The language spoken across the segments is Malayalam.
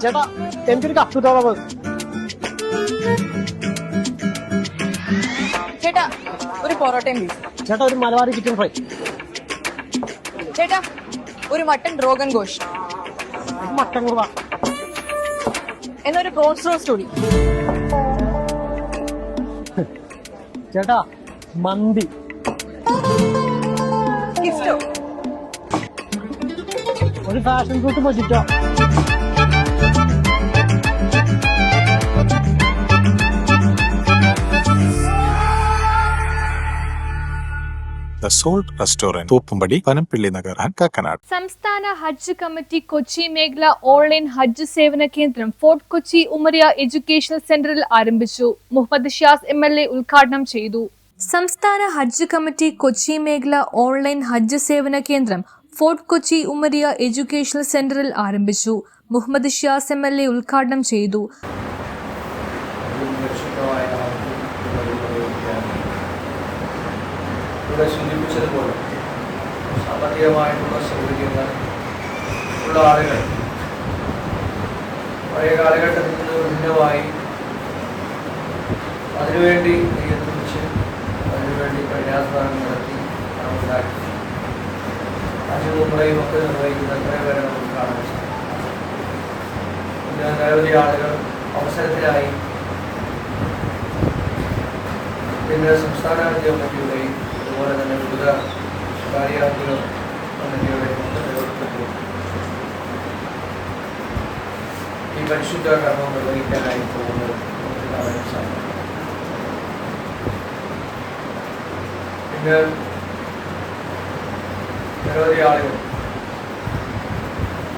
ചേട്ടാ എനിക്കൊരു കപ്പ് തോളവ്. ചേട്ടാ ഒരു പൊറോട്ടയും ബീഫ്. ചേട്ടാ ഒരു മലബാറി ചിക്കൻ ഫ്രൈ. ചേട്ടാ ഒരു മട്ടൺ റോഗൻ ഗോഷ്. മട്ടൻ കുറുവ. എന്നൊരു പ്രോൺസ് റോസ്റ്റ് കൂടി. ചേട്ടാ മന്തി. ഗിഫ്റ്റോ? ഒരു passion fruit mojito. The Salt Restaurant, Pooppumpady, Panampilly Nagar and Kakkanad. സംസ്ഥാന ഹജ്ജ് കമ്മിറ്റി കൊച്ചി മേഖല ഓൺലൈൻ ഹജ്ജ് സേവന കേന്ദ്രം ഫോർട്ട് കൊച്ചി ഉമറിയ എഡ്യൂക്കേഷണൽ സെന്ററിൽ ആരംഭിച്ചു. മുഹമ്മദ് ഷിയാസ് MLA ഉദ്ഘാടനം ചെയ്തു. സംസ്ഥാന ഹജ്ജ് കമ്മിറ്റി കൊച്ചി മേഖല ഓൺലൈൻ ഹജ്ജ് സേവന കേന്ദ്രം ഫോർട്ട് കൊച്ചി ഉമറിയ എഡ്യൂക്കേഷണൽ സെന്ററിൽ ആരംഭിച്ചു. മുഹമ്മദ് ഷിയാസ് MLA ഉദ്ഘാടനം ചെയ്തു. ഇവിടെ സൂചിപ്പിച്ചതുപോലെ സാമ്പത്തികമായിട്ടുള്ള സൗകര്യങ്ങൾ ഉള്ള ആളുകൾ പഴയ കാലഘട്ടത്തിൽ നിന്ന് ഭിന്നമായി അതിനുവേണ്ടി നിയന്ത്രിച്ച് അതിനുവേണ്ടി കഠിനാധ്വാനം നടത്തി ഉണ്ടാക്കി അതിന് മുമ്പേയും ഒക്കെ നിർവഹിക്കുന്ന കുറേ പേരെ നമുക്ക് കാണാൻ സാധിക്കും. പിന്നെ നിരവധി ആളുകൾ അവസരത്തിനായി പിന്നെ സംസ്ഥാന കമ്മിറ്റിയുടെയും അതുപോലെ തന്നെ വിവിധ കാര്യാർത്ഥികൾ കമ്മിറ്റിയുടെയും ഒക്കെ നേതൃത്വത്തിൽ ഈ പരിശുദ്ധ കർമ്മം നിർവഹിക്കാനായി പോകുന്നത് നമുക്ക് കാണാൻ സാധിക്കും. പിന്നെ നിരവധി ആളുകൾ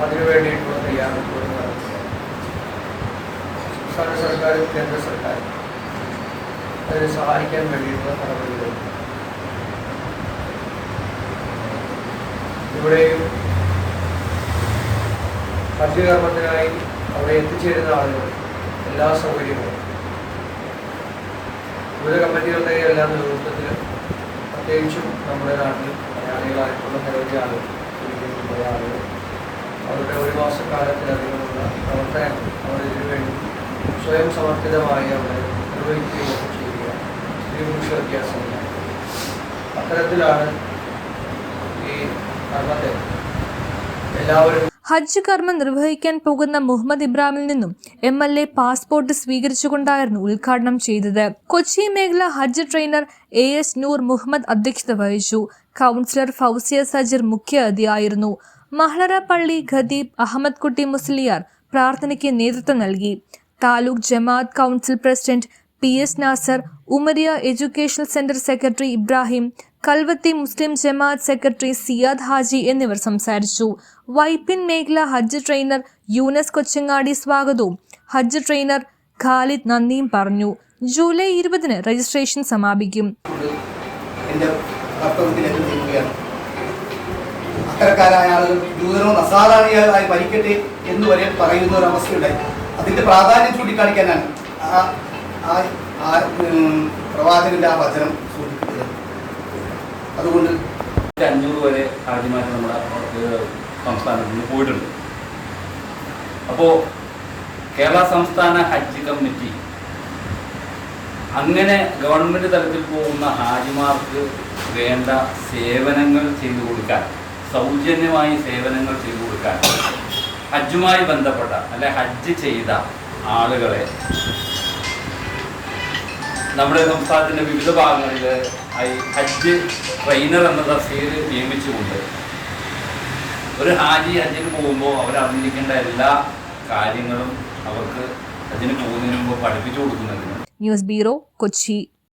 അതിനു വേണ്ടിയിട്ടുള്ള തയ്യാറെടുപ്പുകൾ നടത്തുക. സംസ്ഥാന സർക്കാരും കേന്ദ്ര സർക്കാരും അതിനെ സഹായിക്കാൻ വേണ്ടിയിട്ടുള്ള നടപടികൾ ഇവിടെയും ഹജ്ജ് കർമ്മത്തിനായി അവിടെ എത്തിച്ചേരുന്ന ആളുകൾ എല്ലാ സൗകര്യങ്ങളും വിവിധ കമ്മിറ്റികളുടെ എല്ലാ നേതൃത്വത്തിൽ പ്രത്യേകിച്ചും നമ്മുടെ നാട്ടിൽ മലയാളികളായിട്ടുള്ള നിരവധി ആളുകൾ അവരുടെ ഒരു മാസക്കാലത്തിലധികമുള്ള പ്രവർത്തനങ്ങൾ അവർ ഇതിനു വേണ്ടി സ്വയം സമർപ്പിതമായി അവിടെ നിർവഹിക്കുകയും ചെയ്യുക. സ്ത്രീപുരുഷ വ്യത്യാസമില്ല. അത്തരത്തിലാണ് ഈ കർമ്മത്തെ എല്ലാവരും. ഹജ്ജ് കർമ്മം നിർവഹിക്കാൻ പോകുന്ന മുഹമ്മദ് ഇബ്രാഹിമിൽ നിന്നും MLA പാസ്പോർട്ട് സ്വീകരിച്ചുകൊണ്ടായിരുന്നു ഉദ്ഘാടനം ചെയ്തത്. കൊച്ചി മേഖല ഹജ്ജ് ട്രെയിനർ AS നൂർ മുഹമ്മദ് അധ്യക്ഷത വഹിച്ചു. കൗൺസിലർ ഫൗസിയ സജിർ മുഖ്യ അതിഥിയായിരുന്നു. മഹ്ലറ പള്ളി ഖതീബ് അഹമ്മദ് കുട്ടി മുസ്ലിയാർ പ്രാർത്ഥനയ്ക്ക് നേതൃത്വം നൽകി. താലൂക്ക് ജമാഅത്ത് council president PS Nasar, Umariya educational centre secretary Ibrahim, Kalvathi മുസ്ലിം ജമാഅത്ത് സെക്രട്ടറി സിയാദ് ഹാജി എന്നിവർ സംസാരിച്ചു. വൈപ്പിൻ മേഖല ഹജ്ജ് ട്രെയിനർ യൂനസ് കൊച്ചങ്ങാടി സ്വാഗതവും ഹജ്ജ് ട്രെയിനർ ഖാലിദ് നന്ദിയും പറഞ്ഞു. ജൂലൈ 20 രജിസ്ട്രേഷൻ സമാപിക്കും. അത്തരക്കാരായ ആളുകൾ ജൂതനോ നസാറാണിയായി മരിക്കട്ടെ എന്ന് വരെ പറയുന്ന ഒരു അവസ്ഥയുണ്ടായി. അതിന്റെ പ്രാധാന്യം ചൂണ്ടിക്കാണിക്കാനാണ് പ്രവാചകന്റെ ആ വചനം സൂചിപ്പിച്ചത്. അതുകൊണ്ട് 500 വരെ ഹാജിമാർ നമ്മുടെ സംസ്ഥാനത്ത് നിന്ന് പോയിട്ടുണ്ട്. അപ്പോൾ കേരള സംസ്ഥാന ഹജ്ജ് കമ്മിറ്റി അങ്ങനെ ഗവൺമെൻറ് തലത്തിൽ പോകുന്ന ഹാജിമാർക്ക് വേണ്ട സേവനങ്ങൾ ചെയ്തു കൊടുക്കാൻ, സൗജന്യമായി സേവനങ്ങൾ ചെയ്തു കൊടുക്കാൻ ഹജ്ജുമായി ബന്ധപ്പെട്ട അല്ലെ ഹജ്ജ് ചെയ്ത ആളുകളെ നമ്മുടെ സംസ്ഥാനത്തിൻ്റെ വിവിധ ഭാഗങ്ങളിൽ ഹജ്ജ് ട്രെയിനർ എന്ന തസ്തികയിൽ നിയമിച്ചുകൊണ്ട് ഒരു ഹജ്ജിന് പോകുമ്പോൾ അവരറിഞ്ഞിരിക്കേണ്ട എല്ലാ കാര്യങ്ങളും അവർക്ക് ഹജ്ജിന് പോകുന്നതിന് മുമ്പ് പഠിപ്പിച്ചു കൊടുക്കുന്നതിന്. News bureau, Kochi.